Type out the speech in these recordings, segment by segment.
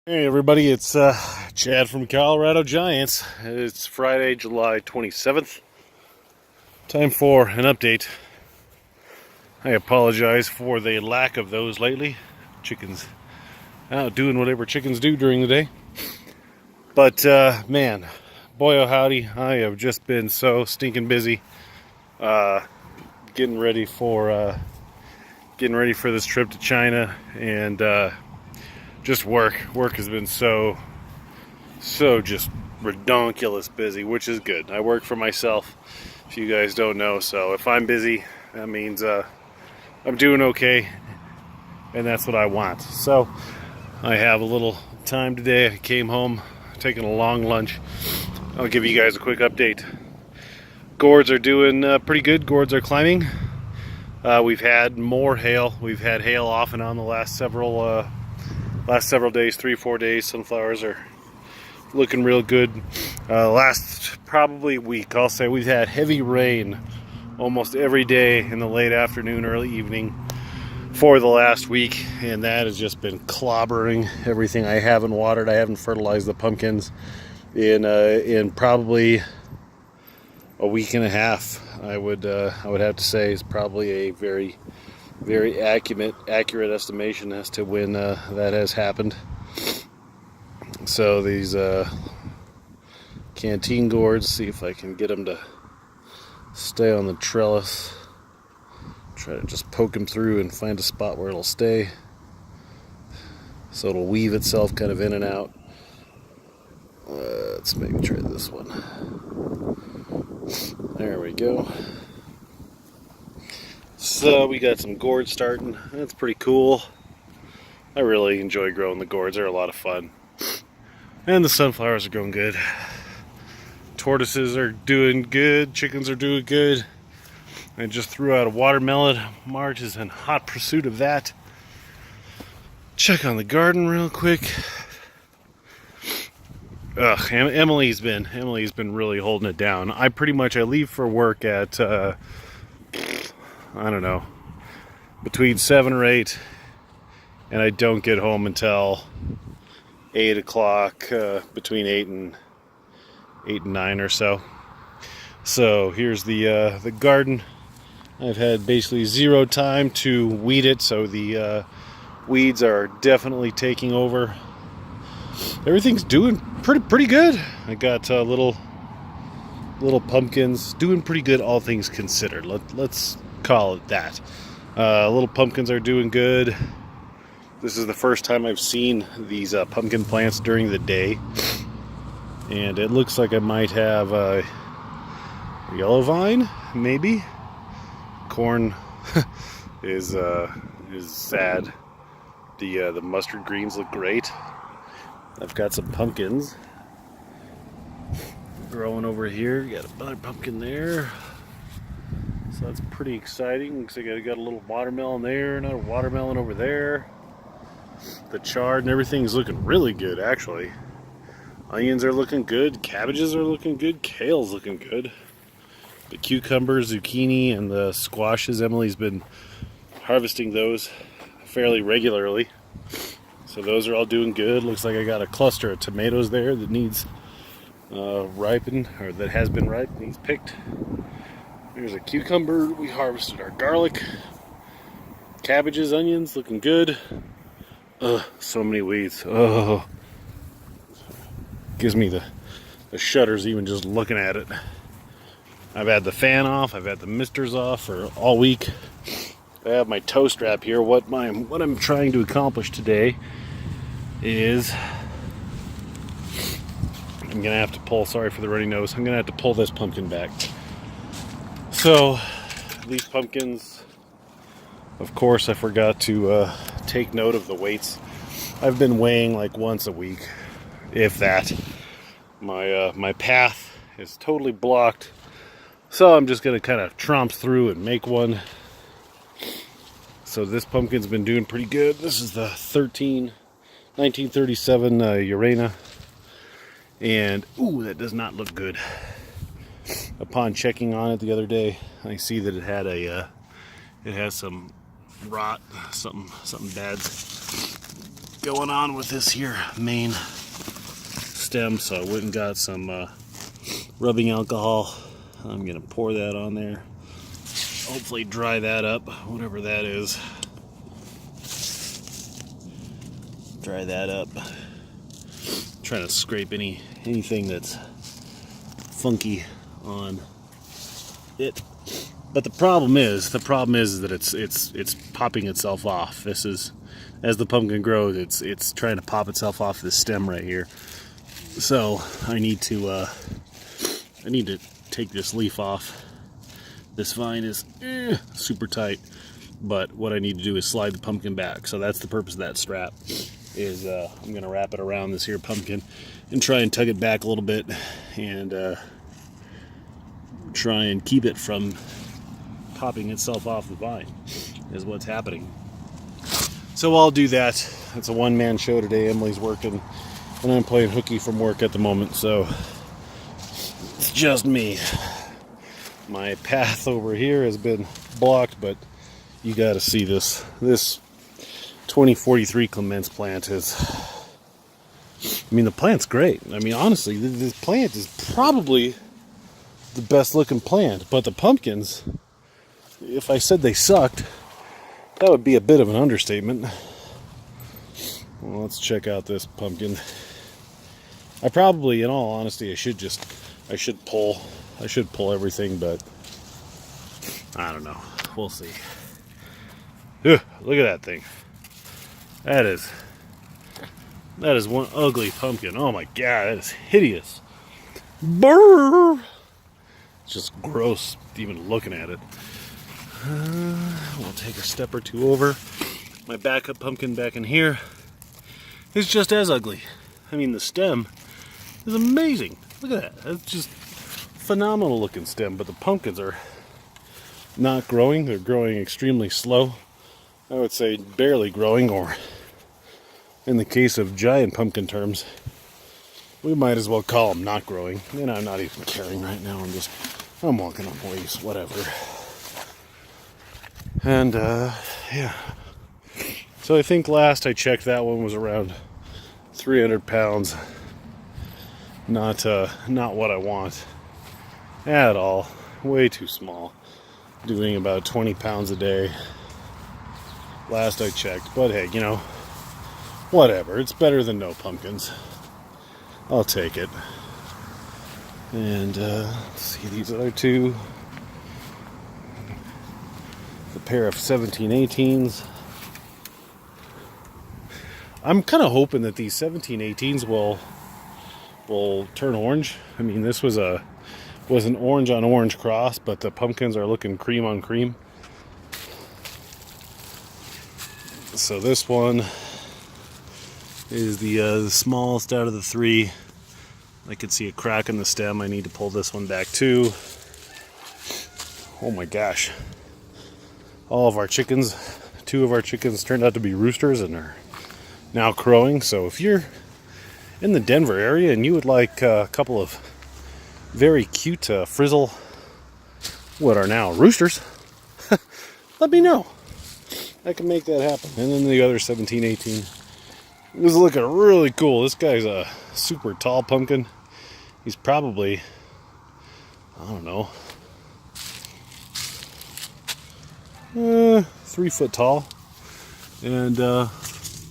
Hey everybody, it's Chad from Colorado Giants. It's Friday, July 27th. Time for an update. I apologize for the lack of those lately. Chickens out doing whatever chickens do during the day. But man, boy oh howdy, I have just been so stinking busy getting ready for this trip to China and just work. Work has been so just redonkulous busy, which is good. I work for myself, if you guys don't know, so if I'm busy, that means I'm doing okay, and that's what I want. So I have a little time today. I came home, taking a long lunch. I'll give you guys a quick update. Gourds are doing pretty good. Gourds are climbing. We've had more hail. We've had hail off and on the last several days, 3-4 days. Sunflowers are looking real good. Last probably week, I'll say we've had heavy rain almost every day in the late afternoon, early evening for the last week, and that has just been clobbering everything. I haven't watered, I haven't fertilized the pumpkins in probably a week and a half. I would have to say is probably a very accurate estimation as to when that has happened. So these canteen gourds, see if I can get them to stay on the trellis. Try to just poke them through and find a spot where it'll stay, so it'll weave itself kind of in and out. Let's maybe try this one. There we go. So we got some gourds starting. That's pretty cool. I really enjoy growing the gourds. They're a lot of fun. And the sunflowers are going good. Tortoises are doing good. Chickens are doing good. I just threw out a watermelon. Marge is in hot pursuit of that. Check on the garden real quick. Emily's been really holding it down. I leave for work at I don't know, between 7 or 8, and I don't get home until 8 o'clock, between 8 and 9 or so. So here's the garden. I've had basically zero time to weed it, so the weeds are definitely taking over. Everything's doing pretty good. I got little pumpkins doing pretty good, all things considered. Let's call it that. Little pumpkins are doing good. This is the first time I've seen these pumpkin plants during the day, and it looks like I might have a yellow vine, maybe. Corn is sad. The mustard greens look great. I've got some pumpkins growing over here. Got another pumpkin there. So that's pretty exciting. Looks like I got a little watermelon there, another watermelon over there. The chard and everything's looking really good, actually. Onions are looking good. Cabbages are looking good. Kale's looking good. The cucumbers, zucchini, and the squashes, Emily's been harvesting those fairly regularly. So those are all doing good. Looks like I got a cluster of tomatoes there that needs ripened, or that has been ripe, needs picked. There's a cucumber. We harvested our garlic. Cabbages, onions, looking good. So many weeds. Gives me the shudders even just looking at it. I've had the fan off. I've had the misters off for all week. I have my toe strap here. What I'm trying to accomplish today is I'm gonna have to pull. Sorry for the runny nose. I'm gonna have to pull this pumpkin back. So these pumpkins, of course, I forgot to take note of the weights. I've been weighing like once a week, if that. My path is totally blocked, so I'm just gonna kind of tromp through and make one. So this pumpkin's been doing pretty good. This is the 1937 Urena, and ooh, that does not look good. Upon checking on it the other day, I see that it has some rot, something bad going on with this here main stem. So I went and got some rubbing alcohol. I'm gonna pour that on there. Hopefully dry that up, whatever that is. Dry that up. Trying to scrape anything that's funky on it. But the problem is that it's popping itself off. This is, as the pumpkin grows, it's trying to pop itself off this stem right here. So I need to take this leaf off. This vine is super tight, but what I need to do is slide the pumpkin back. So that's the purpose of that strap. Is I'm gonna wrap it around this here pumpkin and try and tug it back a little bit and try and keep it from popping itself off the vine, is what's happening. So I'll do that. It's a one-man show today. Emily's working and I'm playing hooky from work at the moment, so it's just me. My path over here has been blocked, but you got to see this 2043 Clements plant is, I mean, the plant's great. I mean, honestly, this plant is probably the best looking plant, but the pumpkins, if I said they sucked, that would be a bit of an understatement. Well, let's check out this pumpkin. I probably, in all honesty, I should pull everything, but I don't know. We'll see. Ugh, look at that thing. That is one ugly pumpkin. Oh my god, that is hideous. Brrr! It's just gross even looking at it. We'll take a step or two over. My backup pumpkin back in here is just as ugly. I mean, the stem is amazing. Look at that. It's just phenomenal looking stem, but the pumpkins are not growing. They're growing extremely slow. I would say barely growing, or in the case of giant pumpkin terms, we might as well call them not growing. And I'm not even caring right now. I'm walking on waves, whatever. And yeah. So I think last I checked, that one was around 300 pounds. Not what I want at all. Way too small. Doing about 20 pounds a day last I checked. But hey, you know, whatever. It's better than no pumpkins. I'll take it. And let's see, these other two. The pair of 1718s. I'm kind of hoping that these 1718s will turn orange. I mean, this was an orange on orange cross, but the pumpkins are looking cream on cream. So this one is the smallest out of the three. I could see a crack in the stem. I need to pull this one back too. Oh my gosh. All of our chickens, 2 of our chickens turned out to be roosters and are now crowing. So if you're in the Denver area and you would like a couple of very cute frizzle, what are now roosters, let me know. I can make that happen. And then the other 1718 is looking really cool. This guy's a super tall pumpkin. He's probably, I don't know, 3 foot tall. And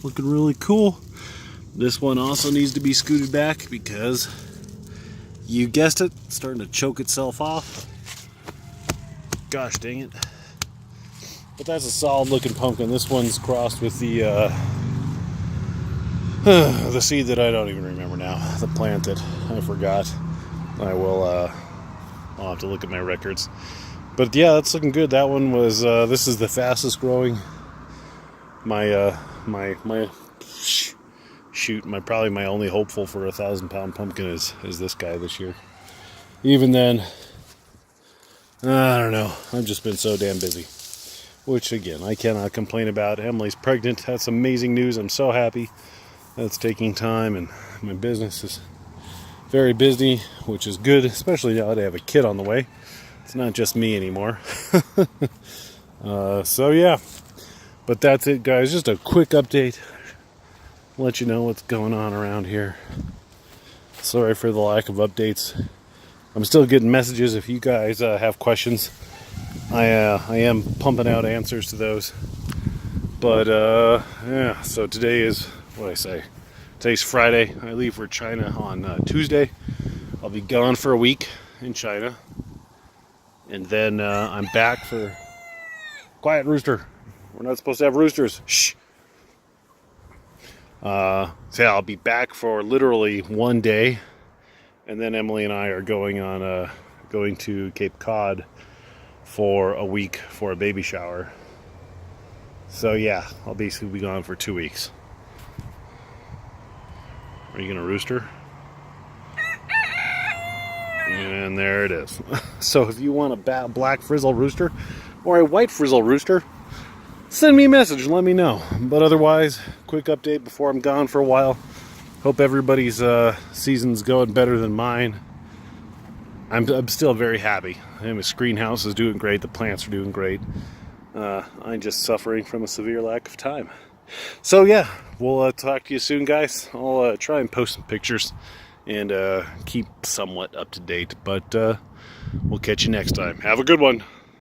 looking really cool. This one also needs to be scooted back because, you guessed it, it's starting to choke itself off. Gosh dang it. But that's a solid looking pumpkin. This one's crossed with the seed that I don't even remember now. The plant that I forgot. I'll have to look at my records. But yeah, that's looking good. That one was, this is the fastest growing. Probably my only hopeful for 1,000-pound pumpkin is this guy this year. Even then, I don't know. I've just been so damn busy. Which, again, I cannot complain about. Emily's pregnant. That's amazing news. I'm so happy that's taking time, and my business is very busy, which is good, especially now that I have a kid on the way. It's not just me anymore. So, yeah. But that's it, guys. Just a quick update. let you know what's going on around here. Sorry for the lack of updates. I'm still getting messages. If you guys have questions, I am pumping out answers to those. But yeah, so today is, what did I say? Today's Friday. I leave for China on Tuesday. I'll be gone for a week in China. And then I'm back for... Quiet, rooster. We're not supposed to have roosters. Shh. So yeah, I'll be back for literally one day. And then Emily and I are going to Cape Cod for a week for a baby shower. So yeah, I'll basically be gone for 2 weeks. Are you gonna rooster? And there it is. So if you want a black frizzle rooster or a white frizzle rooster, send me a message and let me know. But otherwise, quick update before I'm gone for a while. Hope everybody's season's going better than mine. I'm still very happy. My greenhouse is doing great. The plants are doing great. I'm just suffering from a severe lack of time. So yeah, we'll talk to you soon, guys. I'll try and post some pictures and keep somewhat up to date. But we'll catch you next time. Have a good one.